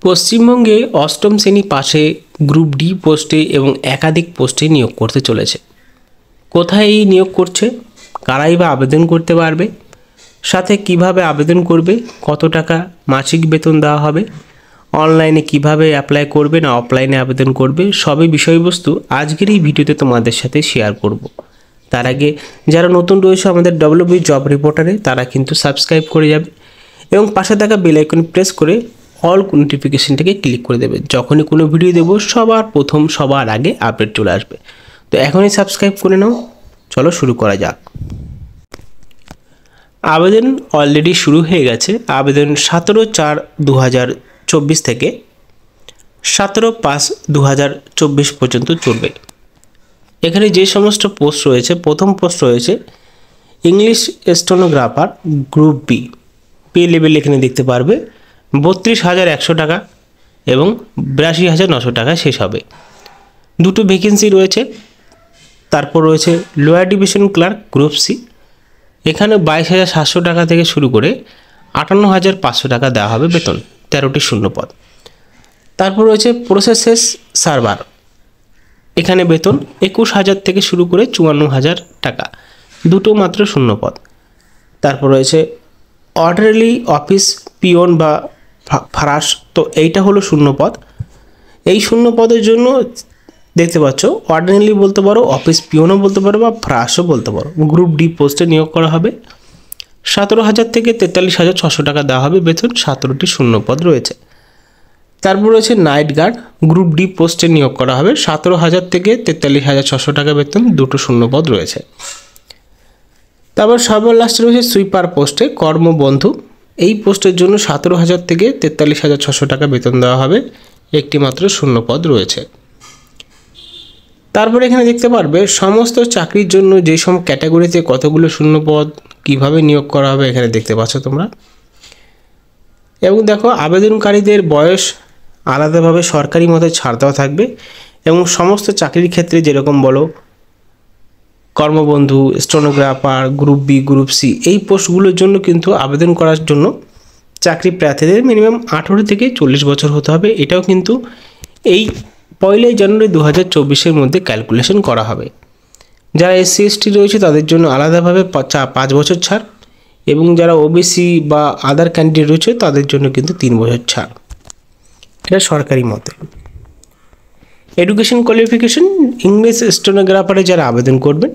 পশ্চিমবঙ্গে অষ্টম শ্রেণী পাশে গ্রুপ ডি পোস্টে এবং একাধিক পোস্টে নিয়োগ করতে চলেছে। কোথায় এই নিয়োগ করছে, কারাই বা আবেদন করতে পারবে, সাথে কিভাবে আবেদন করবে, কত টাকা মাসিক বেতন দেওয়া হবে, অনলাইনে কিভাবে অ্যাপ্লাই করবে না অফলাইনে আবেদন করবে, সবই বিষয়বস্তু আজকের এই ভিডিওতে তোমাদের সাথে শেয়ার করব। তার আগে যারা নতুন রয়েছে আমাদের WB জব রিপোর্টারে, তারা কিন্তু সাবস্ক্রাইব করে যাবে এবং পাশে থাকা বেল আইকন প্রেস করে অল নোটিফিকেশনটাকে ক্লিক করে দেবে। যখনই কোনো ভিডিও দেবো সবার প্রথম সবার আগে আপডেট চলে আসবে। তো এখনই সাবস্ক্রাইব করে নাও, চলো শুরু করা যাক। আবেদন অলরেডি শুরু হয়ে গেছে। আবেদন 17/4/2024 থেকে 17/5/2024 পর্যন্ত চলবে। এখানে যে সমস্ত পোস্ট রয়েছে, প্রথম পোস্ট রয়েছে English stenographer group B. Pay level এখানে দেখতে পারবে 32,100 টাকা এবং 82,900 টাকা শেষ হবে। দুটো ভ্যাকেন্সি রয়েছে। তারপর রয়েছে lower division clerk group C. এখানে 22,700 টাকা থেকে শুরু করে 58,500 টাকা দেওয়া হবে বেতন, 13টি শূন্যপদ। তারপর রয়েছে প্রসেসেস সার্ভার। এখানে বেতন 21,000 থেকে শুরু করে 54,000 টাকা, দুটো মাত্র শূন্যপদ। তারপর রয়েছে অর্ডারলি অফিস পিওন বা ফারাস, তো এইটা হলো শূন্যপদ। এই শূন্যপদের জন্য দেখতে পাচ্ছ অর্ডিনারি বলতে পারো, অফিস পিওনও বলতে পারো বা ফ্রাসও বলতে পারো। গ্রুপ ডি পোস্টে নিয়োগ করা হবে। 17,000 থেকে 43,600 টাকা দেওয়া হবে বেতন, 17টি শূন্যপদ রয়েছে। তারপর রয়েছে নাইট গার্ড। গ্রুপ ডি পোস্টে নিয়োগ করা হবে। 17,000 থেকে 43,600 টাকা বেতন, দুটো শূন্যপদ রয়েছে। তারপর সবার লাস্টে রয়েছে সুইপার পোস্টে কর্মবন্ধু। এই পোস্টের জন্য 17,000 থেকে 43,600 টাকা বেতন দেওয়া হবে, একটি মাত্র শূন্যপদ রয়েছে। তারপরে এখানে দেখতে পারবে সমস্ত চাকরির জন্য যে সব ক্যাটাগরিতে কতগুলো শূন্যপদ, কিভাবে নিয়োগ করা হবে এখানে দেখতে পাচ্ছ তোমরা। এবং দেখো আবেদনকারীদের বয়স আলাদাভাবে সরকারি মতে ছাড় দেওয়া থাকবে এবং সমস্ত চাকরির ক্ষেত্রে যেরকম বলো কর্মবন্ধু, stenographer, group B, group C, এই পোস্টগুলোর জন্য কিন্তু আবেদন করার জন্য চাকরি প্রার্থীদের মিনিমাম 18 থেকে 40 বছর হতে হবে। এটাও কিন্তু এই 1 জানুয়ারি 2024 মধ্যে ক্যালকুলেশন করা হবে। যারা SC ST রয়েছে তাদের জন্য আলাদাভাবে 5 বছর ছাড় এবং যারা OBC বা আদার ক্যান্ডিডেট রয়েছে তাদের জন্য কিন্তু 3 বছর ছাড়, এটা সরকারি মতে। এডুকেশন কোয়ালিফিকেশন, ইংলিশ স্টেনোগ্রাফারে যারা আবেদন করবেন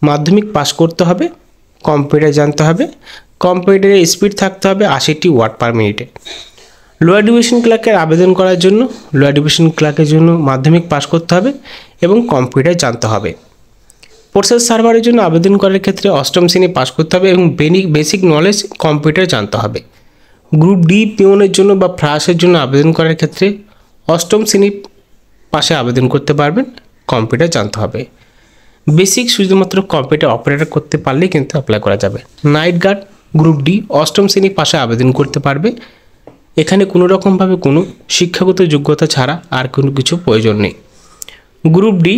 মাধ্যমিক পাস করতে হবে, কম্পিউটার জানতে হবে, কম্পিউটারে স্পিড থাকতে হবে 80টি ওয়ার্ড পার মিনিটে। লোয়ার ডিভিশন ক্লার্কের আবেদন করার জন্য লোয়ার ডিভিশন ক্লার্কের জন্য মাধ্যমিক পাস করতে হবে এবং কম্পিউটার জানতে হবে। প্রসেস সার্ভারের জন্য আবেদন করার ক্ষেত্রে অষ্টম শ্রেণী পাস করতে হবে এবং বেসিক নলেজ কম্পিউটার জানতে হবে। গ্রুপ ডি পিওনের জন্য বা ফ্রাসের জন্য আবেদন করার ক্ষেত্রে অষ্টম শ্রেণী পাশে আবেদন করতে পারবেন, কম্পিউটার জানতে হবে। বেসিক শুধুমাত্র কম্পিউটার অপারেটর করতে পারলেই কিন্তু অ্যাপ্লাই করা যাবে। নাইট গার্ড গ্রুপ ডি অষ্টম শ্রেণী পাশে আবেদন করতে পারবে। এখানে কোনো রকমভাবে কোনো শিক্ষাগত যোগ্যতা ছাড়া আর কোনো কিছু প্রয়োজন নেই। গ্রুপ ডি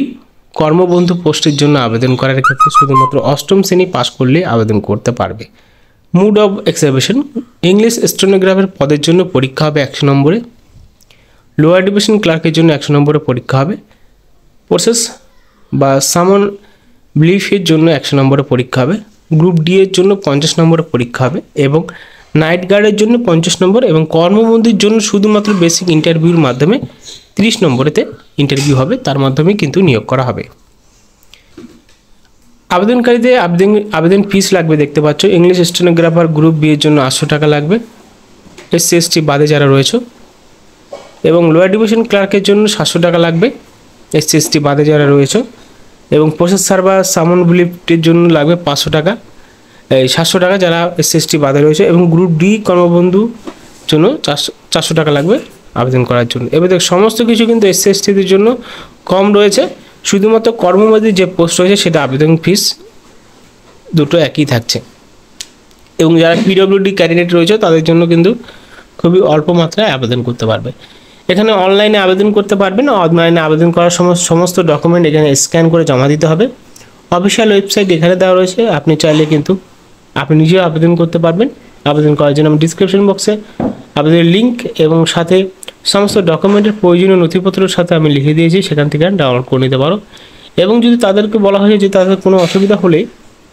কর্মবন্ধু পোস্টের জন্য আবেদন করার ক্ষেত্রে শুধুমাত্র অষ্টম শ্রেণী পাস করলে আবেদন করতে পারবে। Mode of examination, English stenographer পদের জন্য পরীক্ষা হবে 100 নম্বরে। লোয়ার ডিভিশন ক্লার্কের জন্য 100 নম্বরে পরীক্ষা হবে। প্রসেস বা সামন ব্লিফের জন্য 100 নম্বরে পরীক্ষা হবে। গ্রুপ ডি এর জন্য 50 নম্বরে পরীক্ষা হবে এবং নাইট গার্ডের জন্য 50 নম্বর এবং কর্মবন্ধুর জন্য শুধুমাত্র বেসিক ইন্টারভিউর মাধ্যমে 30 নম্বরেতে ইন্টারভিউ হবে, তার মাধ্যমে কিন্তু নিয়োগ করা হবে। আবেদনকারীদের আবেদন ফিস লাগবে দেখতে পাচ্ছ। ইংলিশ স্টেনোগ্রাফার গ্রুপ বি এর জন্য 800 টাকা লাগবে, SC ST বাদে যারা রয়েছে, এবং লোয়ার ডিভিশন ক্লার্কের জন্য 700 টাকা লাগবে, SC ST বাদে যারা রয়েছে, এবং প্রসেস সার্ভার সামন ব্লিফের জন্য লাগবে 500 টাকা, 700 টাকা যারা SC ST বাদে রয়েছে, এবং গ্রুপ ডি কর্মবন্ধুর জন্য 400 টাকা লাগবে আবেদন করার জন্য। এবার দেখ সমস্ত কিছু কিন্তু SC STদের জন্য কম রয়েছে, শুধুমাত্র কর্মবন্ধু যে পোস্ট রয়েছে সেটা আবেদন ফিস দুটো একই থাকছে। এবং যারা PWD ক্যান্ডিডেট রয়েছে তাদের জন্য কিন্তু খুবই অল্প মাত্রায় আবেদন করতে পারবে। এখানে অনলাইনে আবেদন করতে পারবেন। অনলাইনে আবেদন করার সমস্ত ডকুমেন্ট এখানে স্ক্যান করে জমা দিতে হবে। অফিসিয়াল ওয়েবসাইট এখানে দেওয়া রয়েছে, আপনি চাইলে কিন্তু আপনি নিজেও আবেদন করতে পারবেন। আবেদন করার জন্য আমি ডিসক্রিপশন বক্সে আবেদনের লিঙ্ক এবং সাথে সমস্ত ডকুমেন্টের প্রয়োজনীয় নথিপত্রের সাথে আমি লিখে দিয়েছি, সেখান থেকে ডাউনলোড করে নিতে পারো। এবং যদি তাদেরকে বলা হয় যে তাদের কোনো অসুবিধা হলে,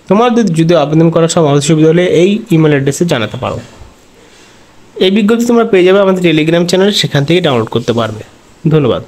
তোমাদের যদি আবেদন করার সময় অসুবিধা হলে এই ইমেল অ্যাড্রেসে জানাতে পারো। এই বিজ্ঞপ্তি তোমরা পেয়ে যাবে আমাদের টেলিগ্রাম চ্যানেলে, সেখান থেকে ডাউনলোড করতে পারবে। ধন্যবাদ।